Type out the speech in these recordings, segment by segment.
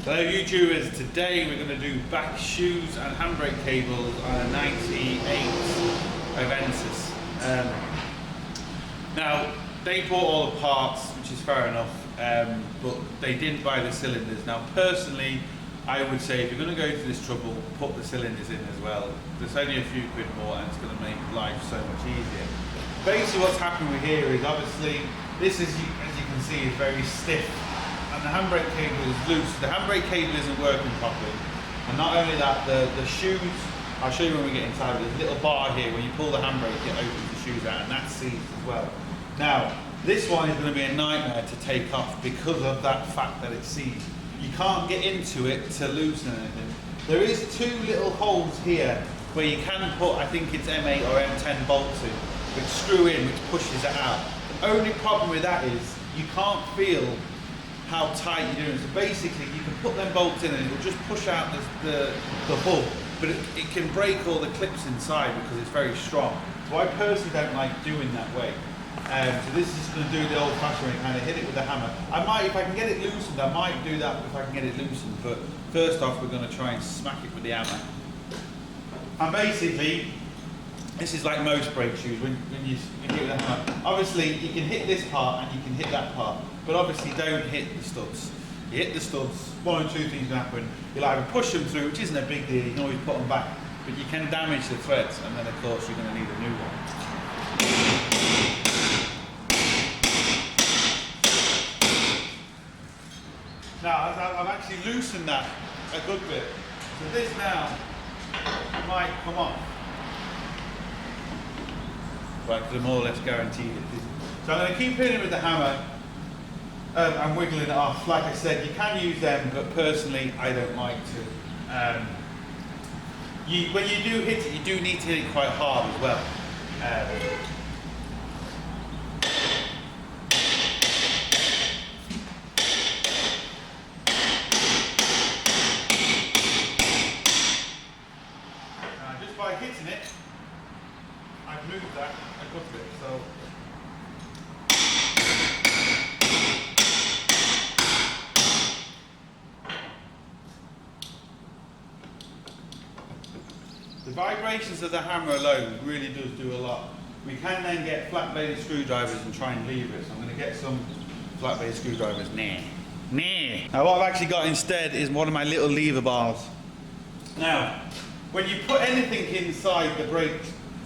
Hello YouTubers, today we're going to do back shoes and handbrake cables on a 98 Avensis. Now, they bought all the parts, which is fair enough, but they didn't buy the cylinders. Now personally, I would say if you're going to go to this trouble, put the cylinders in as well. There's only a few quid more and it's going to make life so much easier. Basically what's happening here is obviously, this is, as you can see, is very stiff. And the handbrake cable is loose. The handbrake cable isn't working properly. And not only that, the shoes, I'll show you when we get inside, there's a little bar here, when you pull the handbrake it opens the shoes out, and that's seized as well. Now, this one is going to be a nightmare to take off because of that fact that it's seized. You can't get into it to loosen anything. There is two little holes here where you can put, I think it's M8 or M10 bolts in, which screw in, which pushes it out. The only problem with that is you can't feel how tight you're doing. So basically you can put them bolts in and it will just push out the hub, but it can break all the clips inside because it's very strong. So I personally don't like doing that way. So this is just going to do the old fashioned way, kind of hit it with the hammer. I might, if I can get it loosened, I might do that if I can get it loosened, but first off we're going to try and smack it with the hammer. And basically, this is like most brake shoes, when you hit with the hammer. Obviously you can hit this part and you can hit that part, but obviously don't hit the studs. You hit the studs, one or two things can happen. You'll either push them through, which isn't a big deal, you can always put them back, but you can damage the threads, and then of course you're going to need a new one. Now, I've actually loosened that a good bit, so this now might come off. Right, because I'm more or less guaranteed it isn't. So I'm going to keep hitting it with the hammer and wiggling it off. Like I said, you can use them, but personally I don't like to. When you do hit it, you do need to hit it quite hard as well. Just by hitting it, I've moved that a good bit, so. The vibrations of the hammer alone really does do a lot. We can then get flat-bladed screwdrivers and try and lever it. So I'm going to get some flat-bladed screwdrivers. Now what I've actually got instead is one of my little lever bars. Now, when you put anything inside the brake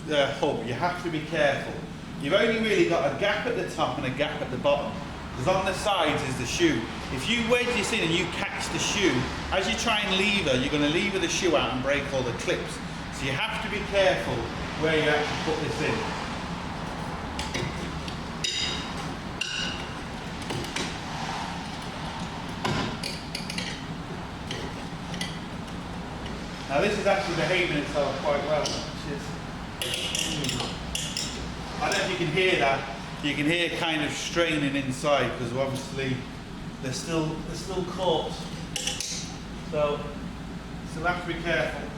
hub, you have to be careful. You've only really got a gap at the top and a gap at the bottom, because on the sides is the shoe. If you wedge this in and you catch the shoe, as you try and lever, you're going to lever the shoe out and break all the clips. So you have to be careful where you actually put this in. Now this is actually behaving itself quite well, which is, I don't know if you can hear that. You can hear kind of straining inside because obviously they're still caught. So still have to be careful.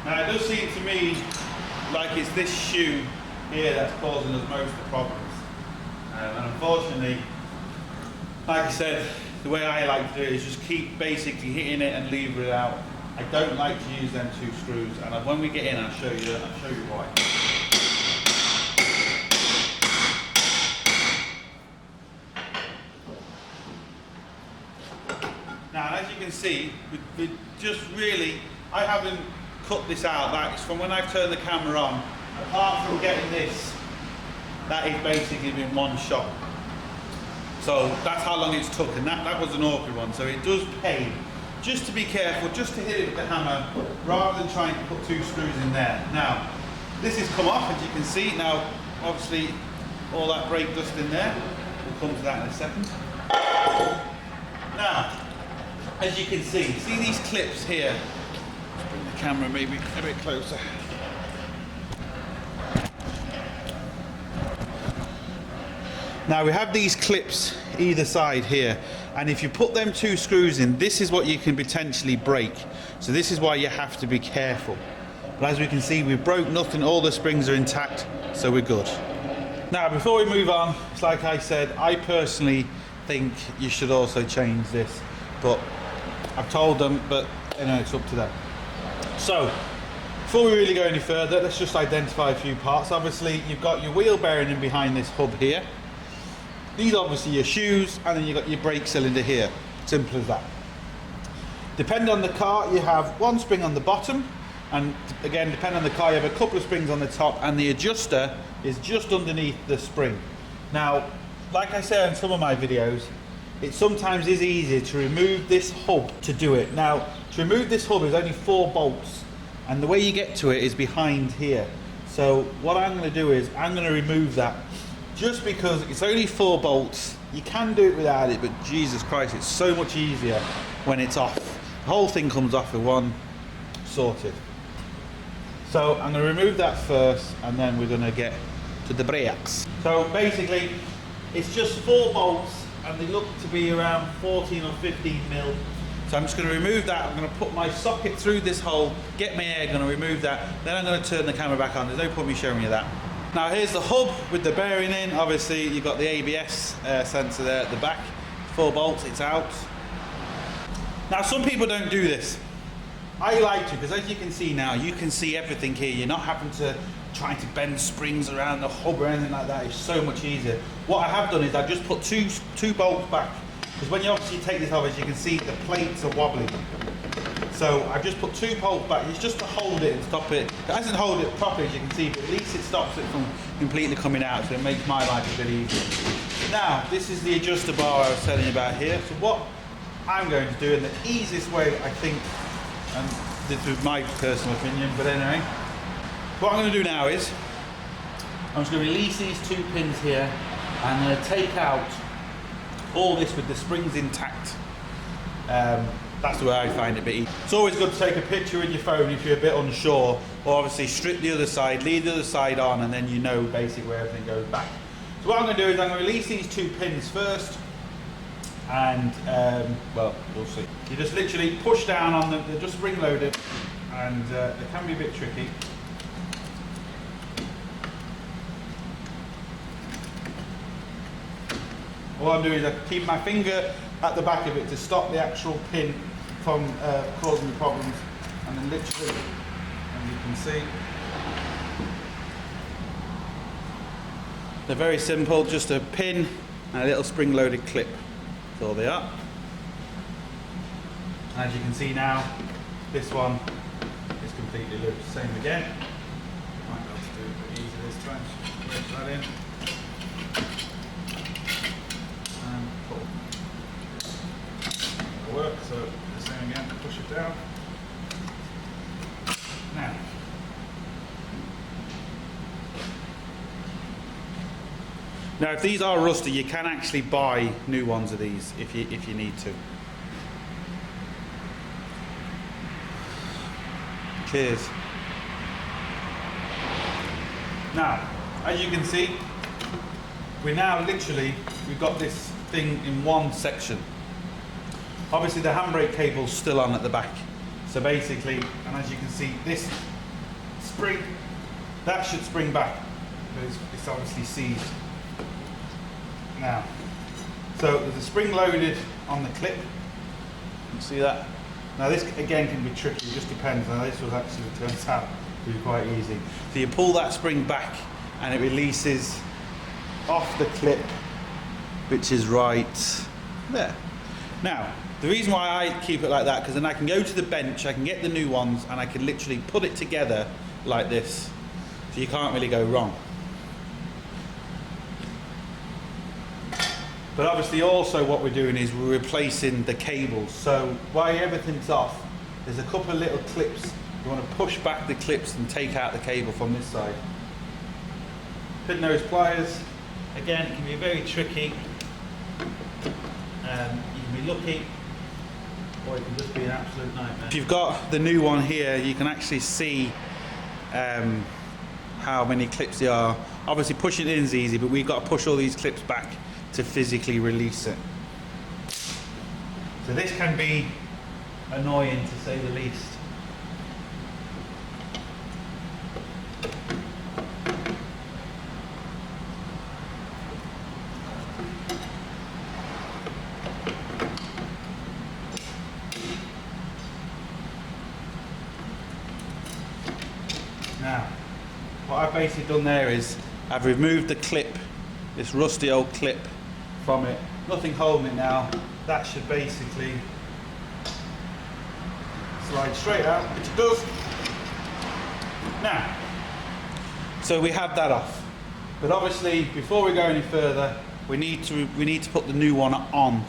Now it does seem to me like it's this shoe here that's causing us most of the problems. And unfortunately, like I said, the way I like to do it is just keep basically hitting it and lever it out. I don't like to use them two screws, and when we get in I'll show you why. Now as you can see, we just really, I haven't cut this out. That's from when I've turned the camera on. Apart from getting this, that is basically been one shot. So that's how long it's took, and that was an awkward one. So it does pay just to be careful, just to hit it with the hammer, rather than trying to put two screws in there. Now, this has come off, as you can see. Now, obviously, all that brake dust in there. We'll come to that in a second. Now, as you can see these clips here. Let's bring the camera maybe a bit closer. Now we have these clips either side here, and if you put them 2 screws in, this is what you can potentially break. So this is why you have to be careful. But as we can see, we broke nothing, all the springs are intact, so we're good. Now before we move on, it's like I said, I personally think you should also change this, but I've told them, but you know, it's up to them. So before we really go any further, let's just identify a few parts. Obviously you've got your wheel bearing in behind this hub here. These are obviously your shoes, and then you've got your brake cylinder here. Simple as that. Depending on the car, you have 1 spring on the bottom, and again, depending on the car, you have a couple of springs on the top, and the adjuster is just underneath the spring. Now, like I say in some of my videos, it sometimes is easier to remove this hub to do it. Now, to remove this hub is only 4 bolts, and the way you get to it is behind here. So what I'm going to do is I'm going to remove that. Just because it's only 4 bolts, you can do it without it, but Jesus Christ, it's so much easier when it's off. The whole thing comes off with 1 sorted. So I'm going to remove that first, and then we're going to get to the brakes. So basically, it's just 4 bolts, and they look to be around 14 or 15 mil. So I'm just going to remove that. I'm going to put my socket through this hole, get my air gun, and remove that. Then I'm going to turn the camera back on. There's no point me showing you that. Now here's the hub with the bearing in. Obviously you've got the ABS sensor there at the back. 4 bolts, it's out. Now some people don't do this. I like to, because as you can see now, you can see everything here. You're not having to try to bend springs around the hub or anything like that. It's so much easier. What I have done is I've just put two bolts back, because when you obviously take this off, as you can see, the plates are wobbly. So I've just put 2 bolts back. It's just to hold it and stop it. It doesn't hold it properly, as you can see, but at least it stops it from completely coming out, so it makes my life a bit easier. Now, this is the adjuster bar I was telling you about here. So what I'm going to do, in the easiest way, I think, and this is my personal opinion, but anyway, what I'm going to do now is I'm just going to release these 2 pins here, and I'm going to take out all this with the springs intact. That's the way I find it a bit easy. It's always good to take a picture with your phone if you're a bit unsure, or obviously strip the other side, leave the other side on, and then you know basically where everything goes back. So what I'm going to do is I'm going to release these 2 pins first, and well, we'll see. You just literally push down on them, they're just spring loaded, and they can be a bit tricky. All I'm doing is I keep my finger at the back of it to stop the actual pin from causing the problems, and then literally, as you can see, they're very simple, just a pin and a little spring loaded clip. That's all they are. And as you can see now, this one is completely loose. Same again. Might be able to do it a bit easier this time. Just push that in. And pull. It'll work, so the same again, push it down. Now, if these are rusty, you can actually buy new ones of these if you need to. Cheers. Now, as you can see, we've got this thing in one section. Obviously the handbrake cable's still on at the back. So basically, and as you can see, this spring, that should spring back, but it's obviously seized. Now, so there's a spring loaded on the clip. You can see that. Now this again can be tricky, it just depends. Now this was actually, it turns out to be quite easy. So you pull that spring back and it releases off the clip, which is right there. Now, the reason why I keep it like that, because then I can go to the bench, I can get the new ones, and I can literally put it together like this. So you can't really go wrong. But obviously also what we're doing is we're replacing the cables. So while everything's off, there's a couple of little clips. You want to push back the clips and take out the cable from this side. Pin nose pliers. Again, it can be very tricky. You can be lucky, or it can just be an absolute nightmare. If you've got the new one here, you can actually see how many clips there are. Obviously pushing it in is easy, but we've got to push all these clips back to physically release it. So this can be annoying to say the least. Now, what I've basically done there is I've removed the clip, this rusty old clip from it. Nothing holding it now. That should basically slide straight out, which it does. Now, so we have that off. But obviously, before we go any further, we need to put the new one on,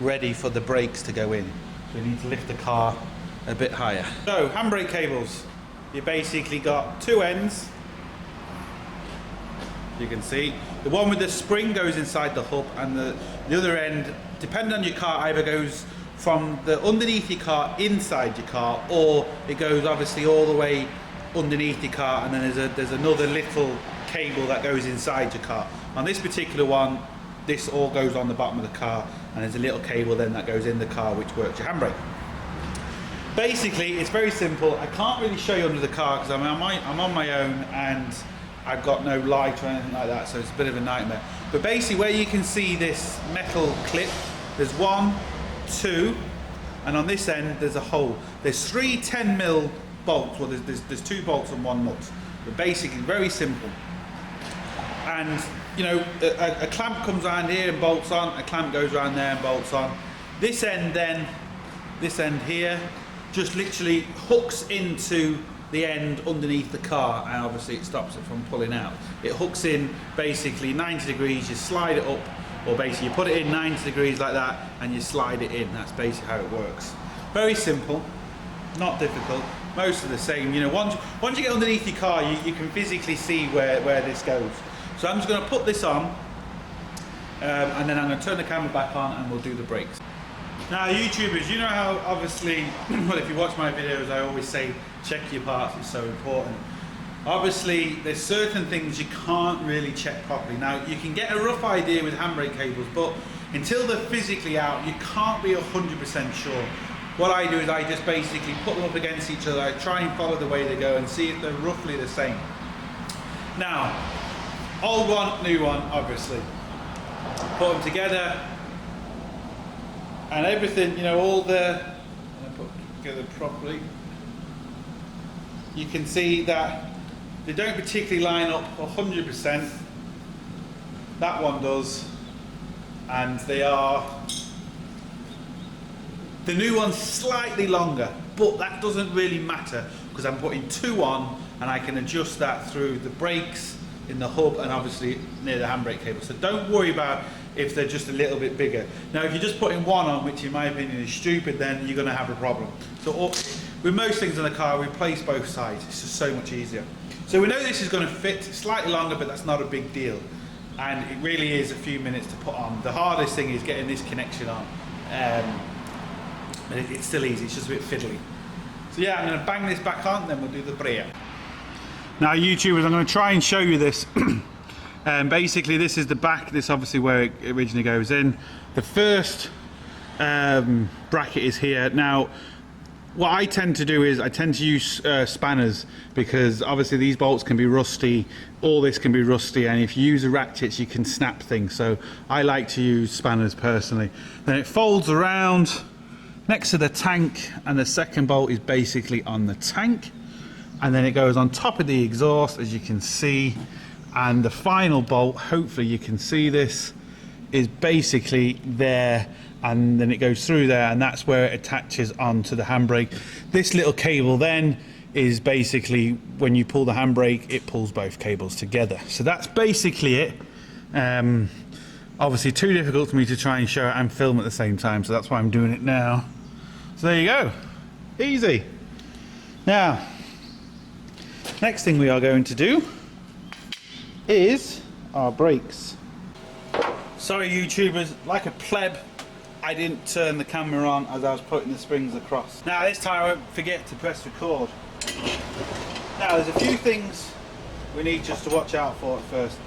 ready for the brakes to go in. So we need to lift the car a bit higher. So, handbrake cables. You basically got two ends. You can see the one with the spring goes inside the hub, and the other end, depending on your car, either goes from the underneath your car inside your car, or it goes obviously all the way underneath your car, and then there's another little cable that goes inside your car. On this particular one, this all goes on the bottom of the car, and there's a little cable then that goes in the car which works your handbrake. Basically, it's very simple. I can't really show you under the car because I'm on my own and I've got no light or anything like that, so it's a bit of a nightmare. But basically, where you can see this metal clip, there's 1, 2, and on this end there's a hole. There's 3 10mm bolts. Well, there's 2 bolts and 1 nut. But basically, very simple. And you know, a clamp comes around here and bolts on. A clamp goes around there and bolts on. This end then, this end here, just literally hooks into the end underneath the car, and obviously it stops it from pulling out. It hooks in basically 90 degrees, you slide it up, or basically you put it in 90 degrees like that and you slide it in. That's basically how it works. Very simple, not difficult, most of the same. You know, once you get underneath your car, you can physically see where this goes. So I'm just going to put this on, and then I'm going to turn the camera back on and we'll do the brakes. Now YouTubers, you know how obviously, well, if you watch my videos, I always say check your parts, it's so important. Obviously there's certain things you can't really check properly. Now you can get a rough idea with handbrake cables, but until they're physically out, you can't be 100% sure. What I do is I just basically put them up against each other, I try and follow the way they go and see if they're roughly the same. Now, old one, new one, obviously. Put them together, and everything, you know, all the, put together properly, you can see that they don't particularly line up 100%. That one does, and they are, the new one's slightly longer, but that doesn't really matter because I'm putting 2 on and I can adjust that through the brakes, in the hub, and obviously near the handbrake cable. So don't worry about if they're just a little bit bigger. Now if you're just putting 1 on, which in my opinion is stupid, then you're going to have a problem. So with most things in the car, we replace both sides. It's just so much easier. So we know this is going to fit slightly longer, but that's not a big deal. And it really is a few minutes to put on. The hardest thing is getting this connection on. But it's still easy, it's just a bit fiddly. So yeah, I'm going to bang this back on, then we'll do the brake. Now YouTubers, I'm going to try and show you this. Basically this is the back, this obviously where it originally goes in. The first bracket is here. Now what I tend to do is I tend to use spanners, because obviously these bolts can be rusty, all this can be rusty, and if you use the ratchets you can snap things, so I like to use spanners personally. Then it folds around next to the tank, and the second bolt is basically on the tank, and then it goes on top of the exhaust, as you can see, and the final bolt, hopefully you can see this, is basically there, and then it goes through there, and that's where it attaches onto the handbrake. This little cable then is basically, when you pull the handbrake, it pulls both cables together. So that's basically it. Obviously too difficult for me to try and show it and film at the same time, so that's why I'm doing it now. So there you go, easy. Now, next thing we are going to do is our brakes. Sorry YouTubers, like a pleb, I didn't turn the camera on as I was putting the springs across. Now this time I won't forget to press record. Now there's a few things we need just to watch out for it first.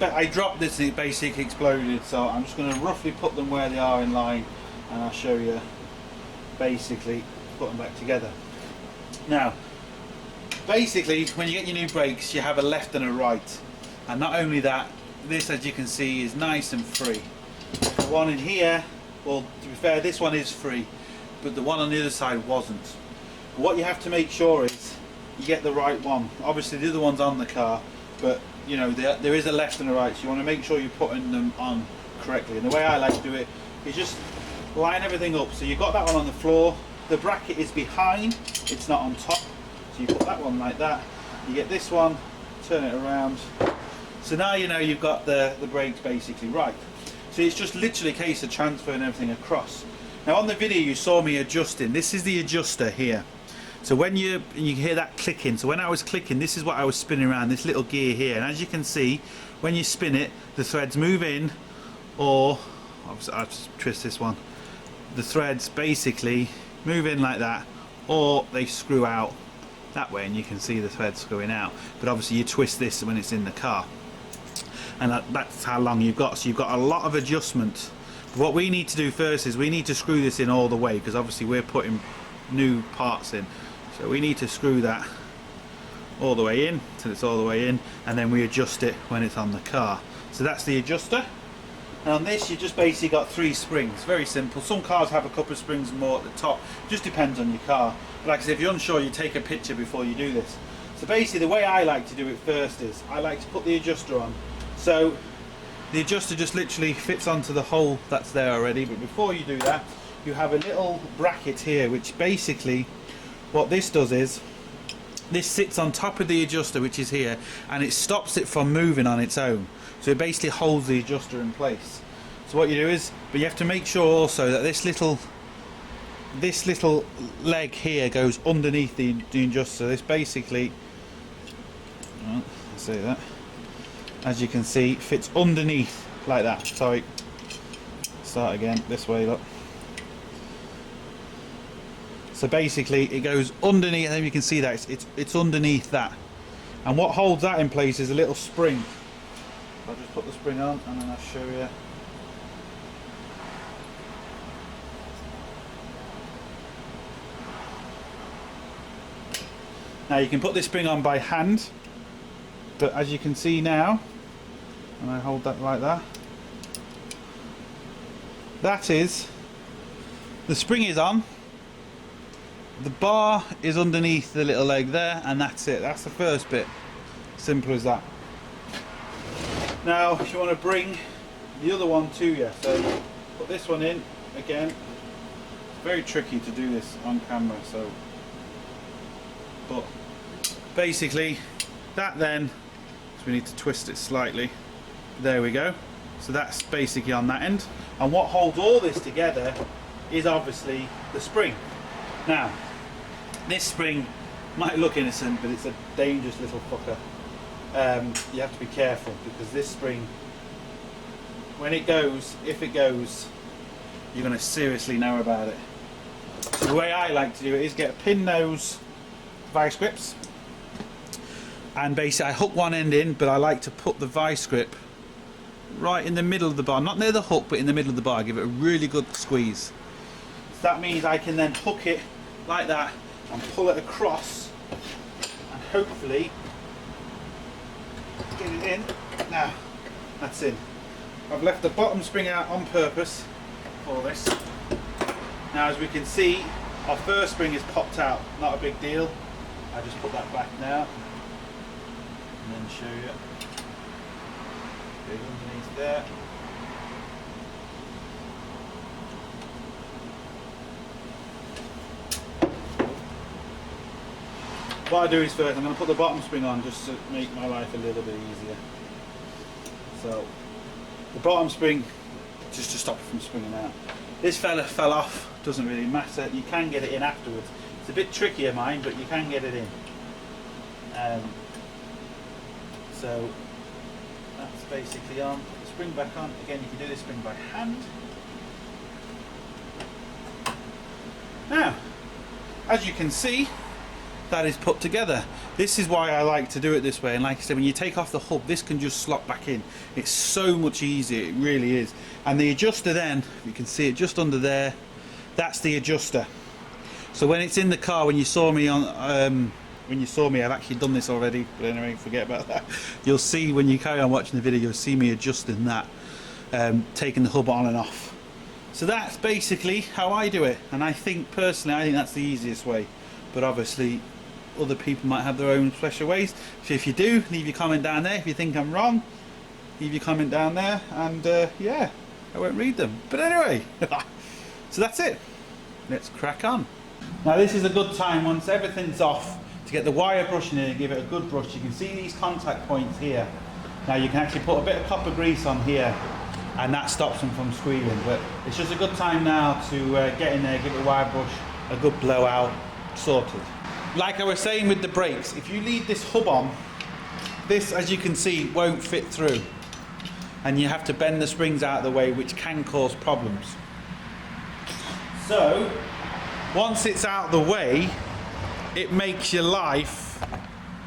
I dropped this and it basically exploded, so I'm just going to roughly put them where they are in line, and I'll show you basically put them back together. Now, basically when you get your new brakes, you have a left and a right, and not only that, this, as you can see, is nice and free. The one in here, well, to be fair, this one is free, but the one on the other side wasn't. What you have to make sure is you get the right one. Obviously the other one's on the car, but you know there is a left and a right, so you want to make sure you're putting them on correctly. And the way I like to do it is just line everything up. So you've got that one on the floor, the bracket is behind, it's not on top, so you put that one like that, you get this one, turn it around, so now you know you've got the brakes basically right. So it's just literally a case of transferring everything across. Now on the video you saw me adjusting, this is the adjuster here. So when you hear that clicking, so when I was clicking, this is what I was spinning around, this little gear here, and as you can see, when you spin it, the threads move in, or I'll just twist this one, the threads basically move in like that, or they screw out that way, and you can see the threads screwing out. But obviously you twist this when it's in the car, and that's how long you've got. So you've got a lot of adjustment. But what we need to do first is we need to screw this in all the way, because obviously we're putting new parts in. So we need to screw that all the way in till it's all the way in, and then we adjust it when it's on the car. So that's the adjuster. And on this you just basically got 3 springs, very simple. Some cars have a couple of springs more at the top, just depends on your car. But like I said, if you're unsure, you take a picture before you do this. So basically the way I like to do it first is I like to put the adjuster on. So the adjuster just literally fits onto the hole that's there already, but before you do that you have a little bracket here, which basically what this does is this sits on top of the adjuster, which is here, and it stops it from moving on its own. So it basically holds the adjuster in place. So what you do is, but you have to make sure also that this little leg here goes underneath the adjuster. This basically, I'll say that, as you can see, fits underneath like that. Sorry, start again, this way, look. So basically it goes underneath, and you can see that it's underneath that, and what holds that in place is a little spring. I'll just put the spring on and then I'll show you. Now you can put this spring on by hand, but as you can see now, and I hold that like that, that is, the spring is on, the bar is underneath the little leg there, and that's it. That's the first bit. Simple as that. Now if you want to bring the other one to you, so put this one in again. It's very tricky to do this on camera, so, but basically that then, so we need to twist it slightly. There we go. So that's basically on that end, and what holds all this together is obviously the spring. Now this spring might look innocent, but it's a dangerous little fucker. You have to be careful, because this spring, when it goes, if it goes, you're going to seriously know about it. So the way I like to do it is get a pin nose vice grips, and basically I hook one end in, but I like to put the vice grip right in the middle of the bar, not near the hook, but in the middle of the bar. Give it a really good squeeze. So that means I can then hook it like that and pull it across, and hopefully get it in. Now that's in. I've left the bottom spring out on purpose for this. Now as we can see, our first spring is popped out, not a big deal. I just put that back now and then show you. Big underneath there. What I do is first, I'm going to put the bottom spring on just to make my life a little bit easier. So, the bottom spring, just to stop it from springing out. This fella fell off, doesn't really matter, you can get it in afterwards. It's a bit trickier mine, but you can get it in. So, that's basically on. Put the spring back on. Again, you can do this spring by hand. Now, as you can see, that is put together. This is why I like to do it this way, and like I said, when you take off the hub, this can just slot back in. It's so much easier, it really is. And the adjuster then, you can see it just under there, that's the adjuster. So when it's in the car, when you saw me on I've actually done this already, but anyway, forget about that. You'll see when you carry on watching the video, you'll see me adjusting that, taking the hub on and off. So that's basically how I do it, and I think personally, I think that's the easiest way. But obviously, other people might have their own special ways. So if you do, leave your comment down there. If you think I'm wrong, leave your comment down there, and yeah, I won't read them. But anyway, so that's it. Let's crack on. Now this is a good time, once everything's off, to get the wire brush in and give it a good brush. You can see these contact points here. Now you can actually put a bit of copper grease on here, and that stops them from squealing. But it's just a good time now to get in there, give the wire brush a good blowout, sorted. Like I was saying with the brakes, if you leave this hub on, this, as you can see, won't fit through, and you have to bend the springs out of the way, which can cause problems. So once it's out of the way, it makes your life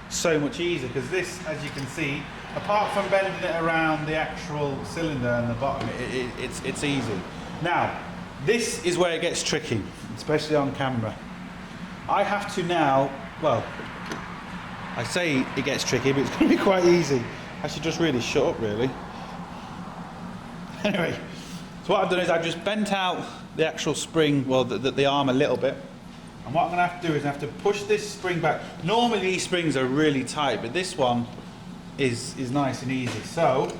so much easier, because this, as you can see, apart from bending it around the actual cylinder and the bottom, it's easy. Now this is where it gets tricky, especially on camera. I have to now, well, I say it gets tricky, but it's going to be quite easy. I should just really shut up, really. Anyway, so what I've done is I've just bent out the actual spring, well, the arm a little bit. And what I'm going to have to do is I have to push this spring back. Normally these springs are really tight, but this one is nice and easy. So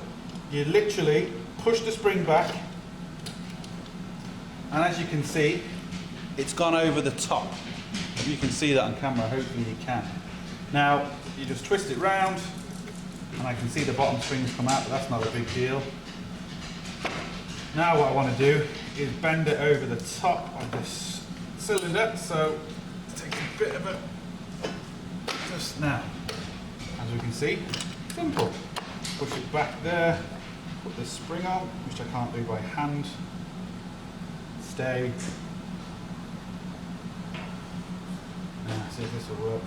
you literally push the spring back, and as you can see, it's gone over the top. You can see that on camera, hopefully you can. Now, you just twist it round, and I can see the bottom springs come out, but that's not a big deal. Now what I want to do is bend it over the top of this cylinder, so take a bit of it just now. As we can see, simple. Push it back there, put this spring on, which I can't do by hand. Stay. See if this will work.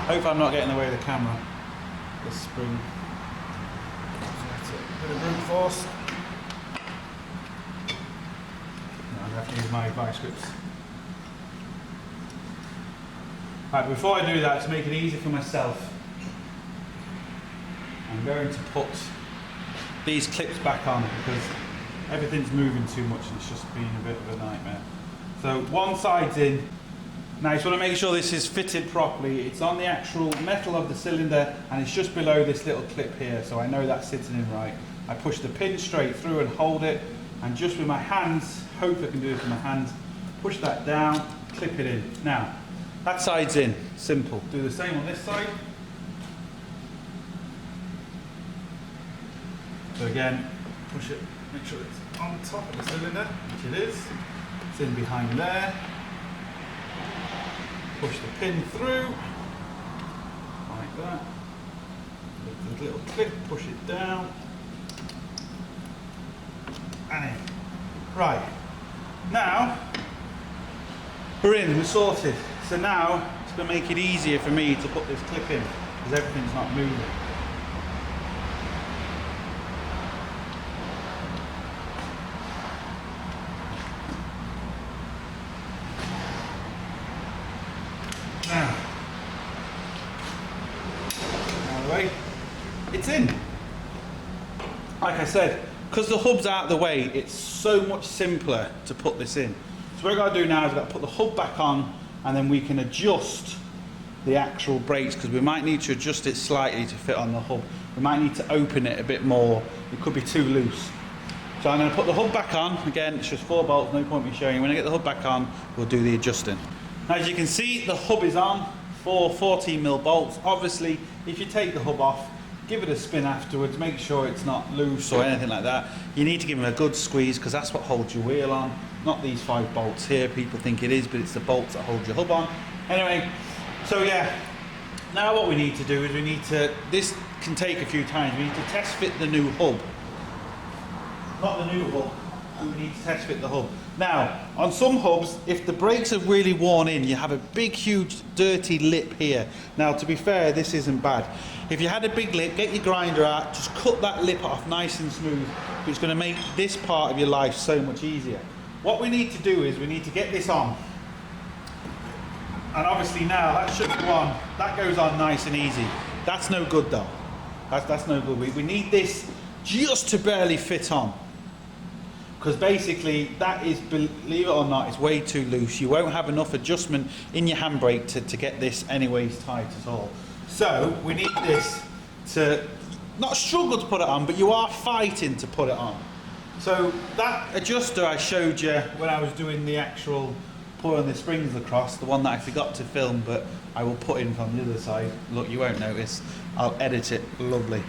Hope I'm not getting in the way of the camera. This spring. That's it. Bit of brute force. No, I'm going to have to use my vice grips. Right, before I do that, to make it easy for myself, I'm going to put these clips back on, because everything's moving too much and it's just been a bit of a nightmare. So one side's in. Now you just want to make sure this is fitted properly. It's on the actual metal of the cylinder, and it's just below this little clip here, so I know that's sitting in right. I push the pin straight through and hold it, and just with my hands, hope I can do it with my hands, push that down, clip it in. Now that side's in, simple. Do the same on this side. So again, push it, make sure it's on top of the cylinder, which it is. It's in behind there. Push the pin through, like that. With the little clip, push it down. And in. Right. Now, we're in, we're sorted. So now, it's going to make it easier for me to put this clip in, because everything's not moving. It's in. Like I said, because the hub's out of the way, it's so much simpler to put this in. So what I've got to do now is I've got to put the hub back on, and then we can adjust the actual brakes, because we might need to adjust it slightly to fit on the hub. We might need to open it a bit more. It could be too loose. So I'm going to put the hub back on. Again, it's just 4 bolts, no point me showing you. When I get the hub back on, we'll do the adjusting. Now, as you can see, the hub is on. 4 14mm bolts. Obviously, if you take the hub off, give it a spin afterwards, make sure it's not loose or anything like that. You need to give them a good squeeze, because that's what holds your wheel on, not these 5 bolts here. People think it is, but it's the bolts that hold your hub on. Anyway, so yeah, now what we need to do is this can take a few times, we need to test fit the new hub not the new hub. We need to test fit the hub. Now, on some hubs, if the brakes have really worn in, you have a big, huge, dirty lip here. Now, to be fair, this isn't bad. If you had a big lip, get your grinder out, just cut that lip off nice and smooth. It's going to make this part of your life so much easier. What we need to do is we need to get this on. And obviously now, that should go on. That goes on nice and easy. That's no good though. That's no good. We need this just to barely fit on. Because basically that is, believe it or not, it's way too loose. You won't have enough adjustment in your handbrake to get this anyways tight at all. So we need this to not struggle to put it on, but you are fighting to put it on. So that adjuster I showed you when I was doing the actual pulling the springs across, the one that I forgot to film, but I will put in from the other side. Look, you won't notice. I'll edit it. Lovely.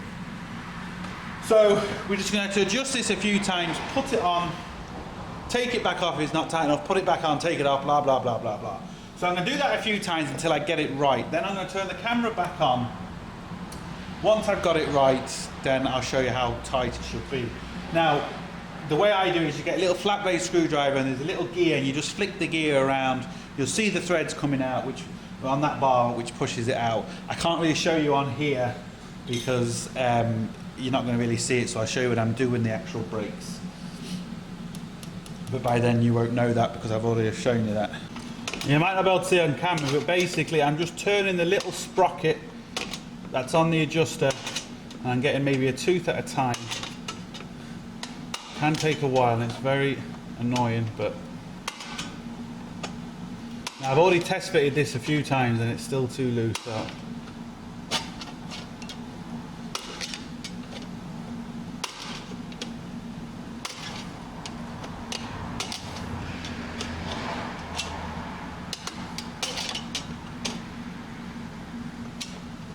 So we're just going to have to adjust this a few times, put it on, take it back off if it's not tight enough, put it back on, take it off, blah, blah, blah, blah, blah. So I'm going to do that a few times until I get it right. Then I'm going to turn the camera back on. Once I've got it right, then I'll show you how tight it should be. Now, the way I do is you get a little flat blade screwdriver and there's a little gear and you just flick the gear around. You'll see the threads coming out which on that bar which pushes it out. I can't really show you on here because you're not going to really see it, so I'll show you when I'm doing the actual brakes. But by then you won't know that because I've already shown you that. You might not be able to see it on camera, but basically I'm just turning the little sprocket that's on the adjuster and I'm getting maybe a tooth at a time. Can take a while and it's very annoying, but now I've already test fitted this a few times and it's still too loose. So.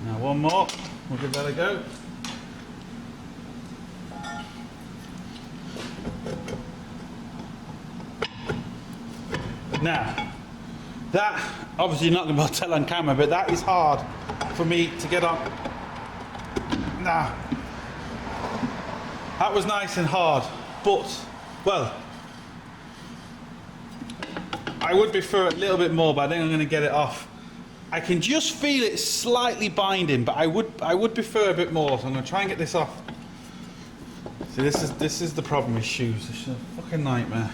Now one more, we'll give that a go. Now, that, obviously you're not going to be able to tell on camera, but that is hard for me to get on. Now, that was nice and hard, but, well, I would prefer a little bit more, but I think I'm going to get it off. I can just feel it slightly binding, but I would prefer a bit more, so I'm going to try and get this off. See, this is the problem with shoes. It's a fucking nightmare.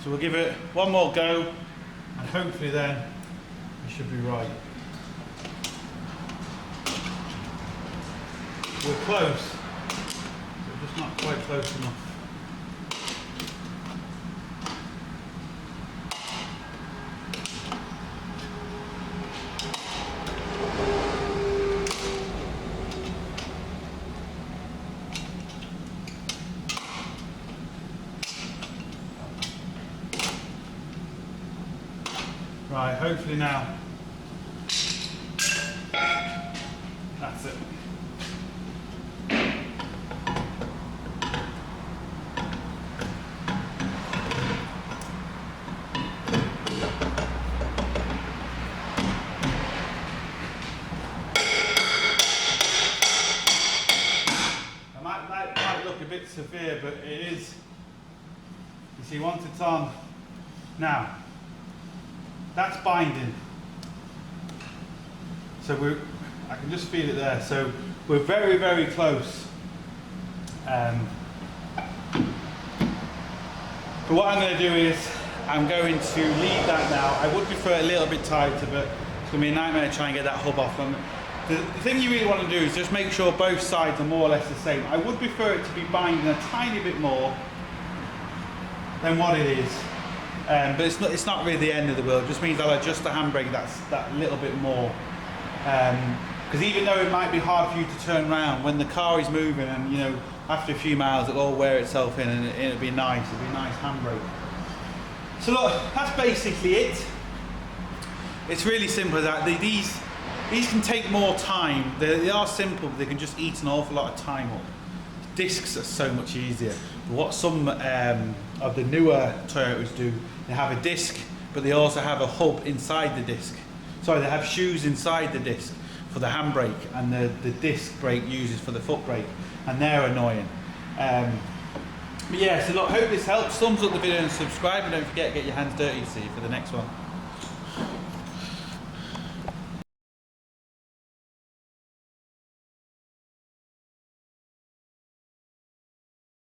So we'll give it one more go and hopefully then we should be right. We're close, but we're just not quite close enough. Right, hopefully now. That's it. Might look a bit severe, but it is. You see, once it's on, now. That's binding. So I can just feel it there. So we're very, very close. But what I'm going to do is I'm going to leave that now. I would prefer it a little bit tighter, but it's going to be a nightmare to try and get that hub off. And the thing you really want to do is just make sure both sides are more or less the same. I would prefer it to be binding a tiny bit more than what it is. But it's not really the end of the world. It just means I'll adjust the handbrake that little bit more. Because even though it might be hard for you to turn around, when the car is moving and, you know, after a few miles it'll all wear itself in and it'll be nice. It'll be a nice handbrake. So look, that's basically it. It's really simple as that. These can take more time. They are simple, but they can just eat an awful lot of time up. Discs are so much easier. What some of the newer Toyotas do, they have a disc, but they also have a hub inside the disc. Sorry, they have shoes inside the disc for the handbrake, and the disc brake uses for the foot brake, and they're annoying. But yeah, so look, hope this helps. Thumbs up the video and subscribe, and don't forget to get your hands dirty, see you for the next one.